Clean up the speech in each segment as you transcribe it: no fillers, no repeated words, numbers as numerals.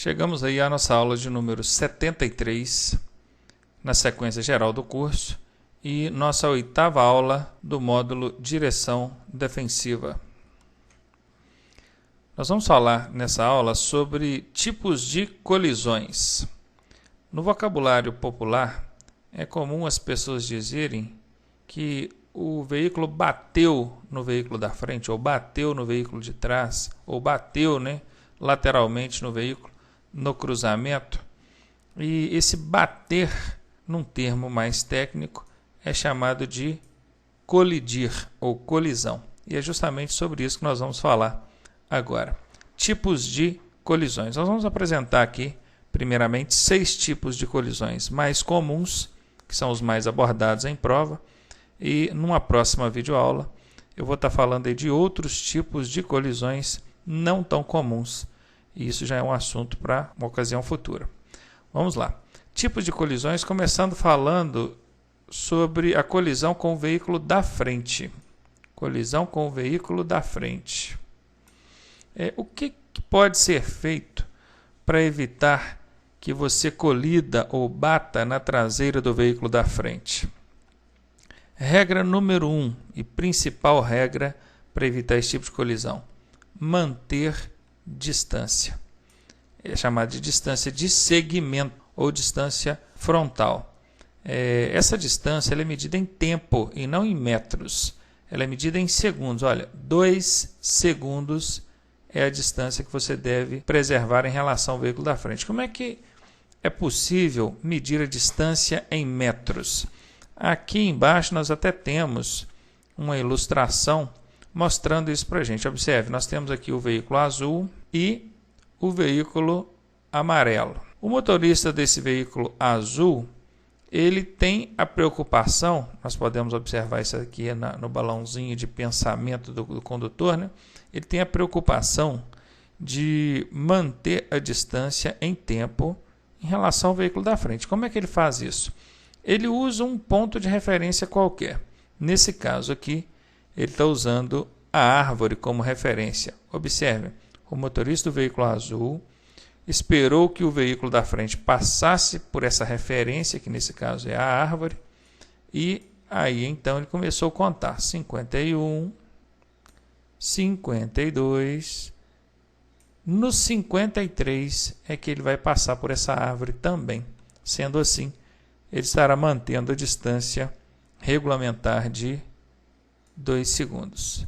Chegamos aí à nossa aula de número 73, na sequência geral do curso, e nossa oitava aula do módulo Direção Defensiva. Nós vamos falar nessa aula sobre tipos de colisões. No vocabulário popular, é comum as pessoas dizerem que o veículo bateu no veículo da frente, ou bateu no veículo de trás, ou bateu, lateralmente no veículo, no cruzamento. E esse bater, num termo mais técnico, é chamado de colidir ou colisão. E é justamente sobre isso que nós vamos falar agora. Tipos de colisões. Nós vamos apresentar aqui, primeiramente, 6 tipos de colisões mais comuns, que são os mais abordados em prova. E numa próxima videoaula, eu vou estar falando aí de outros tipos de colisões não tão comuns. E isso já é um assunto para uma ocasião futura. Vamos lá. Tipos de colisões, começando falando sobre a colisão com o veículo da frente. Colisão com o veículo da frente. O que pode ser feito para evitar que você colida ou bata na traseira do veículo da frente? Regra número 1 e principal regra para evitar esse tipo de colisão: manter distância. É chamada de distância de segmento ou distância frontal. Essa distância ela é medida em tempo e não em metros. Ela é medida em segundos. Olha, 2 segundos é a distância que você deve preservar em relação ao veículo da frente. Como é que é possível medir a distância em metros? Aqui embaixo nós até temos uma ilustração mostrando isso para a gente. Observe, nós temos aqui o veículo azul e o veículo amarelo. O motorista desse veículo azul, ele tem a preocupação, nós podemos observar isso aqui no balãozinho de pensamento do condutor, ele tem a preocupação de manter a distância em tempo em relação ao veículo da frente. Como é que ele faz isso? Ele usa um ponto de referência qualquer. Nesse caso aqui, ele está usando a árvore como referência. Observe, o motorista do veículo azul esperou que o veículo da frente passasse por essa referência, que nesse caso é a árvore, e aí então ele começou a contar 51, 52, no 53 é que ele vai passar por essa árvore também. Sendo assim, ele estará mantendo a distância regulamentar de 2 segundos.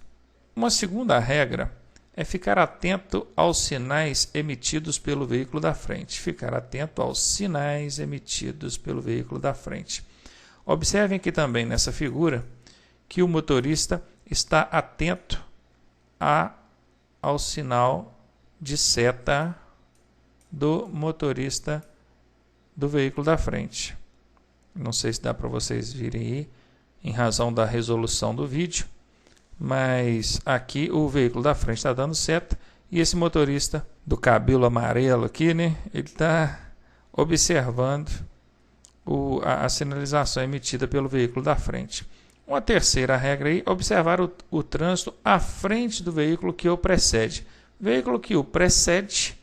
Uma segunda regra é ficar atento aos sinais emitidos pelo veículo da frente. Ficar atento aos sinais emitidos pelo veículo da frente. Observem aqui também nessa figura que o motorista está atento ao sinal de seta do motorista do veículo da frente. Não sei se dá para vocês verem aí, em razão da resolução do vídeo, mas aqui o veículo da frente está dando seta e esse motorista do cabelo amarelo aqui, ele está observando a sinalização emitida pelo veículo da frente. Uma terceira regra aí, observar o trânsito à frente do veículo que o precede. O veículo que o precede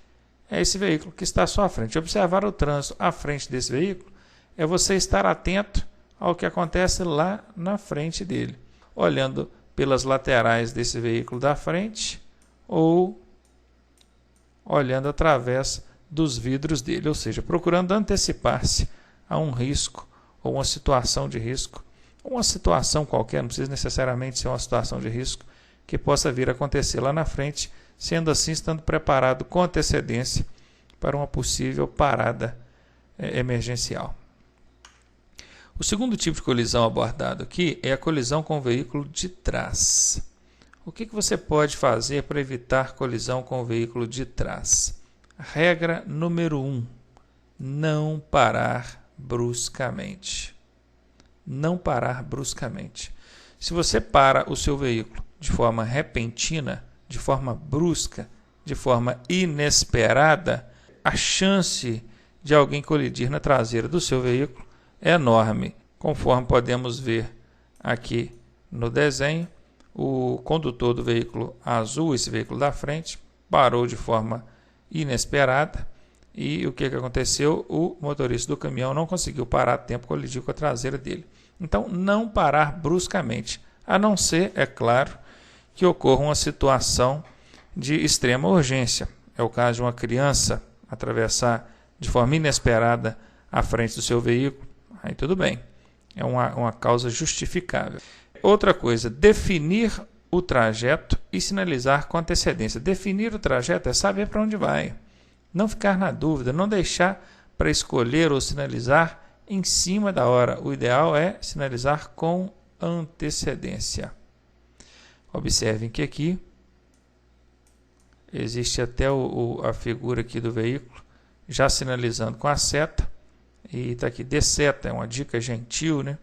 é esse veículo que está à sua frente. Observar o trânsito à frente desse veículo é você estar atento ao que acontece lá na frente dele, olhando pelas laterais desse veículo da frente ou olhando através dos vidros dele, ou seja, procurando antecipar-se a um risco ou uma situação de risco, uma situação qualquer, não precisa necessariamente ser uma situação de risco, que possa vir a acontecer lá na frente, sendo assim, estando preparado com antecedência para uma possível parada emergencial. O segundo tipo de colisão abordado aqui é a colisão com o veículo de trás. O que você pode fazer para evitar colisão com o veículo de trás? Regra número 1. Não parar bruscamente. Não parar bruscamente. Se você para o seu veículo de forma repentina, de forma brusca, de forma inesperada, a chance de alguém colidir na traseira do seu veículo é enorme. Conforme podemos ver aqui no desenho, o condutor do veículo azul, esse veículo da frente, parou de forma inesperada e o que aconteceu? O motorista do caminhão não conseguiu parar a tempo, colidiu com a traseira dele. Então, não parar bruscamente, a não ser, é claro, que ocorra uma situação de extrema urgência. É o caso de uma criança atravessar de forma inesperada à frente do seu veículo, aí tudo bem, é uma causa justificável. Outra coisa, definir o trajeto e sinalizar com antecedência. Definir o trajeto é saber para onde vai. Não ficar na dúvida, não deixar para escolher ou sinalizar em cima da hora. O ideal é sinalizar com antecedência. Observem que aqui existe até a figura aqui do veículo já sinalizando com a seta. E está aqui, dê seta, é uma dica gentil, né?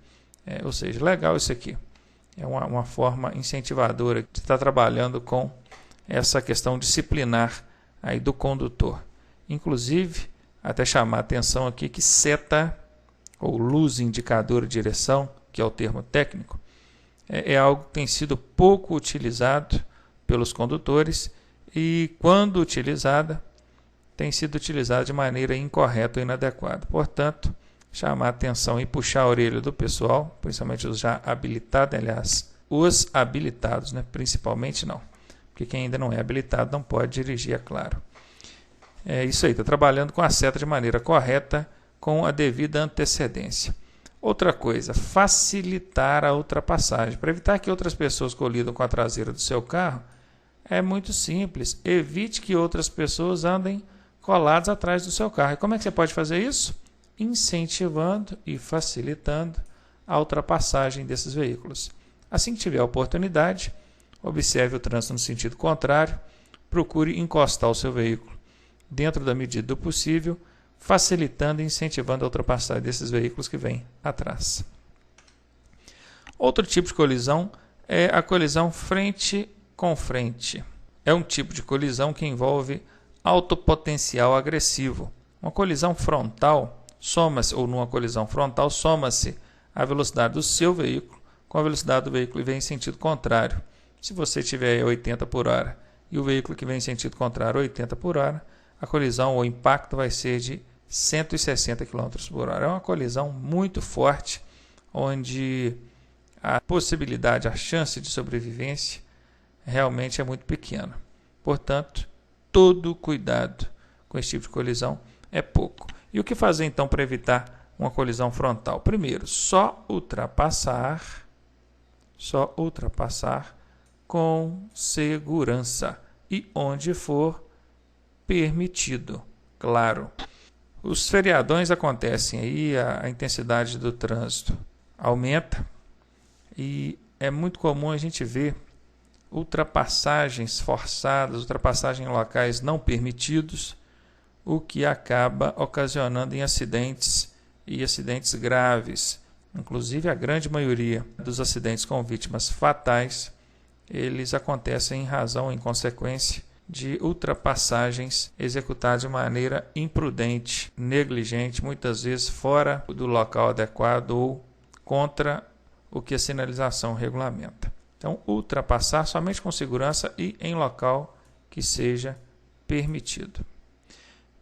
Ou seja, legal isso aqui. É uma forma incentivadora de estar trabalhando com essa questão disciplinar aí do condutor. Inclusive, até chamar a atenção aqui que seta, ou luz indicadora de direção, que é o termo técnico, é algo que tem sido pouco utilizado pelos condutores e, quando utilizada, tem sido utilizada de maneira incorreta ou inadequada. Portanto, chamar a atenção e puxar a orelha do pessoal, principalmente os já habilitados, aliás, os habilitados, né? Principalmente não, porque quem ainda não é habilitado não pode dirigir, é claro. É isso aí, está trabalhando com a seta de maneira correta, com a devida antecedência. Outra coisa, facilitar a ultrapassagem. Para evitar que outras pessoas colidam com a traseira do seu carro, é muito simples. Evite que outras pessoas andem coladas atrás do seu carro. E como é que você pode fazer isso? Incentivando e facilitando a ultrapassagem desses veículos. Assim que tiver a oportunidade, observe o trânsito no sentido contrário, procure encostar o seu veículo dentro da medida do possível, facilitando e incentivando a ultrapassagem desses veículos que vêm atrás. Outro tipo de colisão é a colisão frente com frente. É um tipo de colisão que envolve alto potencial agressivo. Uma colisão frontal soma-se, ou numa colisão frontal, soma-se a velocidade do seu veículo com a velocidade do veículo que vem em sentido contrário. Se você tiver 80 por hora e o veículo que vem em sentido contrário 80 por hora, a colisão ou impacto vai ser de 160 km por hora. É uma colisão muito forte, onde a possibilidade, a chance de sobrevivência realmente é muito pequena. Portanto, todo cuidado com esse tipo de colisão é pouco. E o que fazer então para evitar uma colisão frontal? Primeiro, só ultrapassar com segurança e onde for permitido, claro. Os feriadões acontecem aí, a intensidade do trânsito aumenta e é muito comum a gente ver ultrapassagens forçadas, ultrapassagens em locais não permitidos, o que acaba ocasionando em acidentes e acidentes graves. Inclusive, a grande maioria dos acidentes com vítimas fatais, eles acontecem em razão, em consequência, de ultrapassagens executadas de maneira imprudente, negligente, muitas vezes fora do local adequado ou contra o que a sinalização regulamenta. Então, ultrapassar somente com segurança e em local que seja permitido.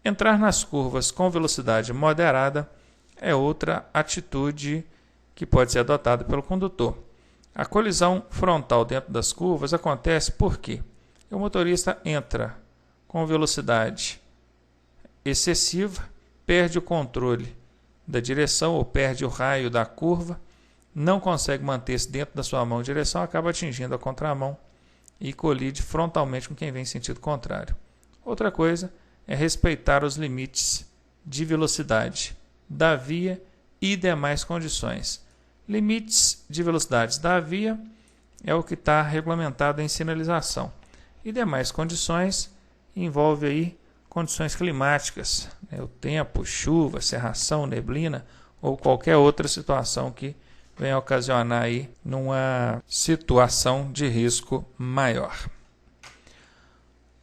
Entrar nas curvas com velocidade moderada é outra atitude que pode ser adotada pelo condutor. A colisão frontal dentro das curvas acontece porque o motorista entra com velocidade excessiva, perde o controle da direção ou perde o raio da curva, não consegue manter-se dentro da sua mão de direção, acaba atingindo a contramão e colide frontalmente com quem vem em sentido contrário. Outra coisa é respeitar os limites de velocidade da via e demais condições. Limites de velocidades da via é o que está regulamentado em sinalização. E demais condições envolve aí condições climáticas, né? O tempo, chuva, cerração, neblina ou qualquer outra situação que venha ocasionar aí numa situação de risco maior.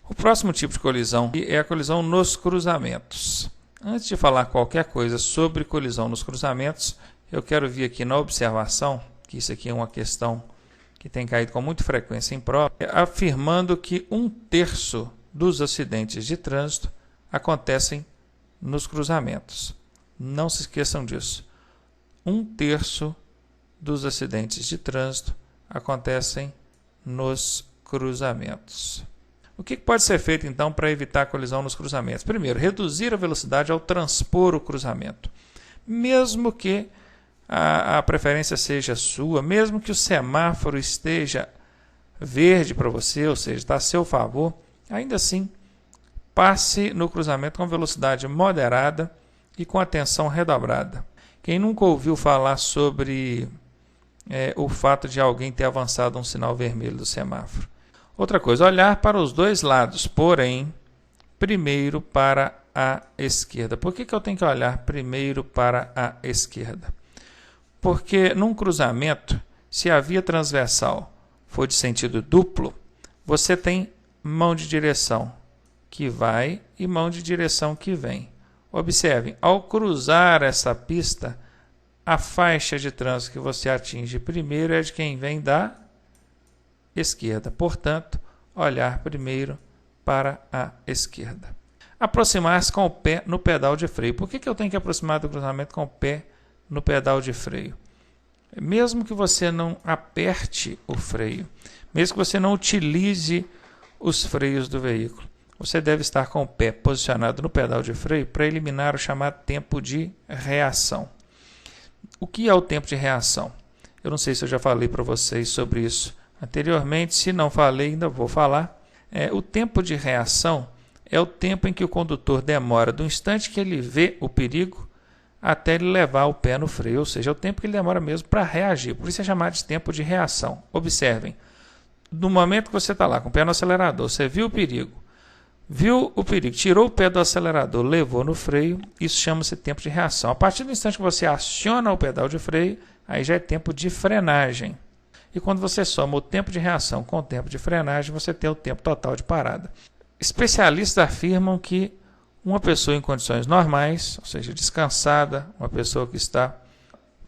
O próximo tipo de colisão é a colisão nos cruzamentos. Antes de falar qualquer coisa sobre colisão nos cruzamentos, eu quero vir aqui na observação, que isso aqui é uma questão que tem caído com muita frequência em prova, afirmando que 1/3 dos acidentes de trânsito acontecem nos cruzamentos. Não se esqueçam disso. 1/3 dos acidentes de trânsito acontecem nos cruzamentos. O que pode ser feito, então, para evitar a colisão nos cruzamentos? Primeiro, reduzir a velocidade ao transpor o cruzamento. Mesmo que a preferência seja sua, mesmo que o semáforo esteja verde para você, ou seja, está a seu favor, ainda assim, passe no cruzamento com velocidade moderada e com atenção redobrada. Quem nunca ouviu falar sobre o fato de alguém ter avançado um sinal vermelho do semáforo? Outra coisa, olhar para os dois lados, porém, primeiro para a esquerda. Por que eu tenho que olhar primeiro para a esquerda? Porque num cruzamento, se a via transversal for de sentido duplo, você tem mão de direção que vai e mão de direção que vem. Observem, ao cruzar essa pista, a faixa de trânsito que você atinge primeiro é de quem vem da esquerda. Portanto, olhar primeiro para a esquerda. Aproximar-se com o pé no pedal de freio. Por que eu tenho que aproximar do cruzamento com o pé no pedal de freio? Mesmo que você não aperte o freio, mesmo que você não utilize os freios do veículo, você deve estar com o pé posicionado no pedal de freio para eliminar o chamado tempo de reação. O que é o tempo de reação? Eu não sei se eu já falei para vocês sobre isso anteriormente, se não falei, ainda vou falar. O tempo de reação é o tempo em que o condutor demora do instante que ele vê o perigo até ele levar o pé no freio, ou seja, é o tempo que ele demora mesmo para reagir. Por isso é chamado de tempo de reação. Observem, no momento que você está lá com o pé no acelerador, você viu o perigo, tirou o pé do acelerador, levou no freio, isso chama-se tempo de reação. A partir do instante que você aciona o pedal de freio, aí já é tempo de frenagem. E quando você soma o tempo de reação com o tempo de frenagem, você tem o tempo total de parada. Especialistas afirmam que uma pessoa em condições normais, ou seja, descansada, uma pessoa que está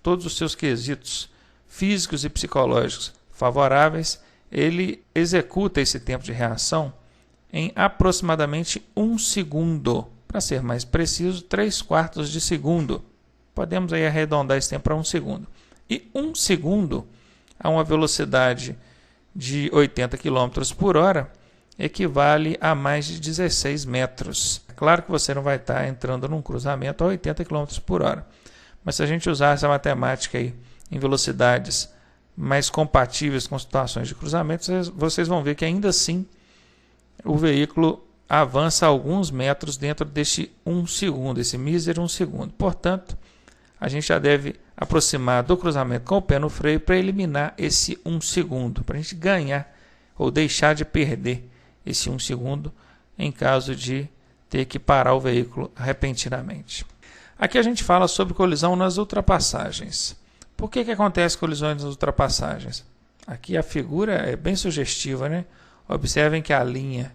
todos os seus quesitos físicos e psicológicos favoráveis, ele executa esse tempo de reação em aproximadamente 1 segundo. Para ser mais preciso, 3/4 de segundo. Podemos aí arredondar esse tempo para 1 segundo. E 1 segundo, a uma velocidade de 80 km por hora, equivale a mais de 16 metros. É claro que você não vai estar entrando num cruzamento a 80 km por hora. Mas se a gente usar essa matemática aí em velocidades mais compatíveis com situações de cruzamento, vocês vão ver que ainda assim o veículo avança alguns metros dentro deste 1 segundo, esse mísero 1 segundo. Portanto, a gente já deve aproximar do cruzamento com o pé no freio para eliminar esse 1 segundo, para a gente ganhar ou deixar de perder esse 1 segundo em caso de ter que parar o veículo repentinamente. Aqui a gente fala sobre colisão nas ultrapassagens. Por que acontece colisões nas ultrapassagens? Aqui a figura é bem sugestiva, né? Observem que a linha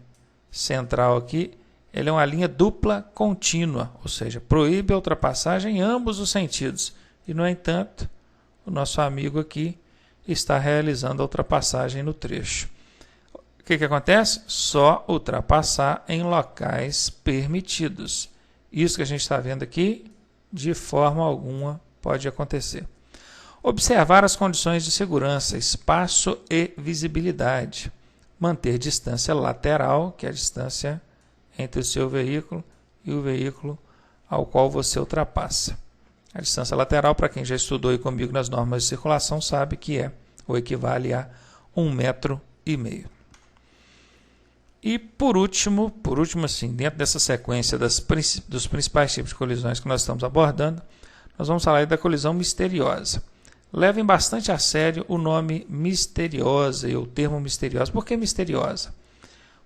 central aqui ela é uma linha dupla contínua, ou seja, proíbe a ultrapassagem em ambos os sentidos. E, no entanto, o nosso amigo aqui está realizando a ultrapassagem no trecho. O que acontece? Só ultrapassar em locais permitidos. Isso que a gente está vendo aqui, de forma alguma, pode acontecer. Observar as condições de segurança, espaço e visibilidade. Manter distância lateral, que é a distância entre o seu veículo e o veículo ao qual você ultrapassa. A distância lateral, para quem já estudou aí comigo nas normas de circulação, sabe que é ou equivale a 1,5 metro. E por último, assim, dentro dessa sequência dos principais tipos de colisões que nós estamos abordando, nós vamos falar aí da colisão misteriosa. Levem bastante a sério o nome misteriosa e o termo misteriosa. Por que misteriosa?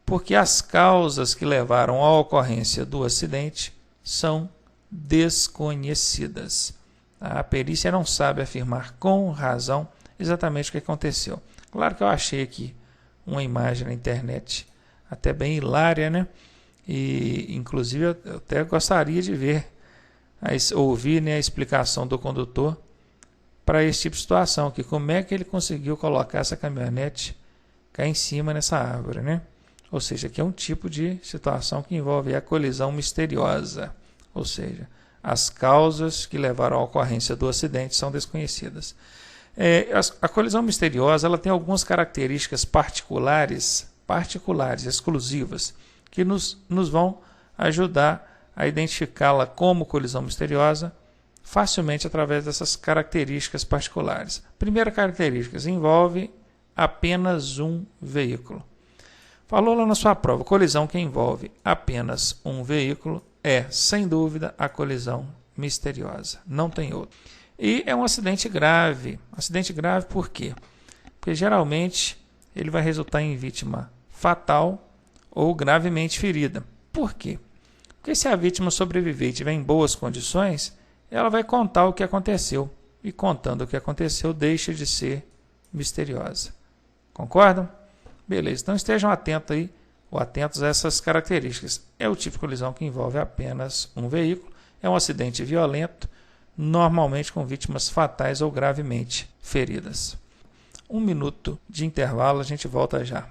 Porque as causas que levaram à ocorrência do acidente são desconhecidas. A perícia não sabe afirmar com razão exatamente o que aconteceu. Claro que eu achei aqui uma imagem na internet até bem hilária, né? E inclusive eu até gostaria de ouvir, né, a explicação do condutor para esse tipo de situação, que como é que ele conseguiu colocar essa caminhonete cá em cima nessa árvore, né? Ou seja, aqui é um tipo de situação que envolve a colisão misteriosa. ou seja, as causas que levaram à ocorrência do acidente são desconhecidas. A colisão misteriosa ela tem algumas características particulares, exclusivas, que nos vão ajudar a identificá-la como colisão misteriosa facilmente através dessas características particulares. Primeira característica, envolve apenas um veículo. Falou lá na sua prova, colisão que envolve apenas um veículo é, sem dúvida, a colisão misteriosa. Não tem outro. E é um acidente grave. Acidente grave por quê? Porque geralmente ele vai resultar em vítima fatal ou gravemente ferida. Por quê? Porque se a vítima sobreviver e estiver em boas condições, ela vai contar o que aconteceu. E contando o que aconteceu, deixa de ser misteriosa. Concordam? Beleza, então estejam atentos aí, ou atentos a essas características. É o tipo de colisão que envolve apenas um veículo, é um acidente violento, normalmente com vítimas fatais ou gravemente feridas. 1 minuto de intervalo, a gente volta já.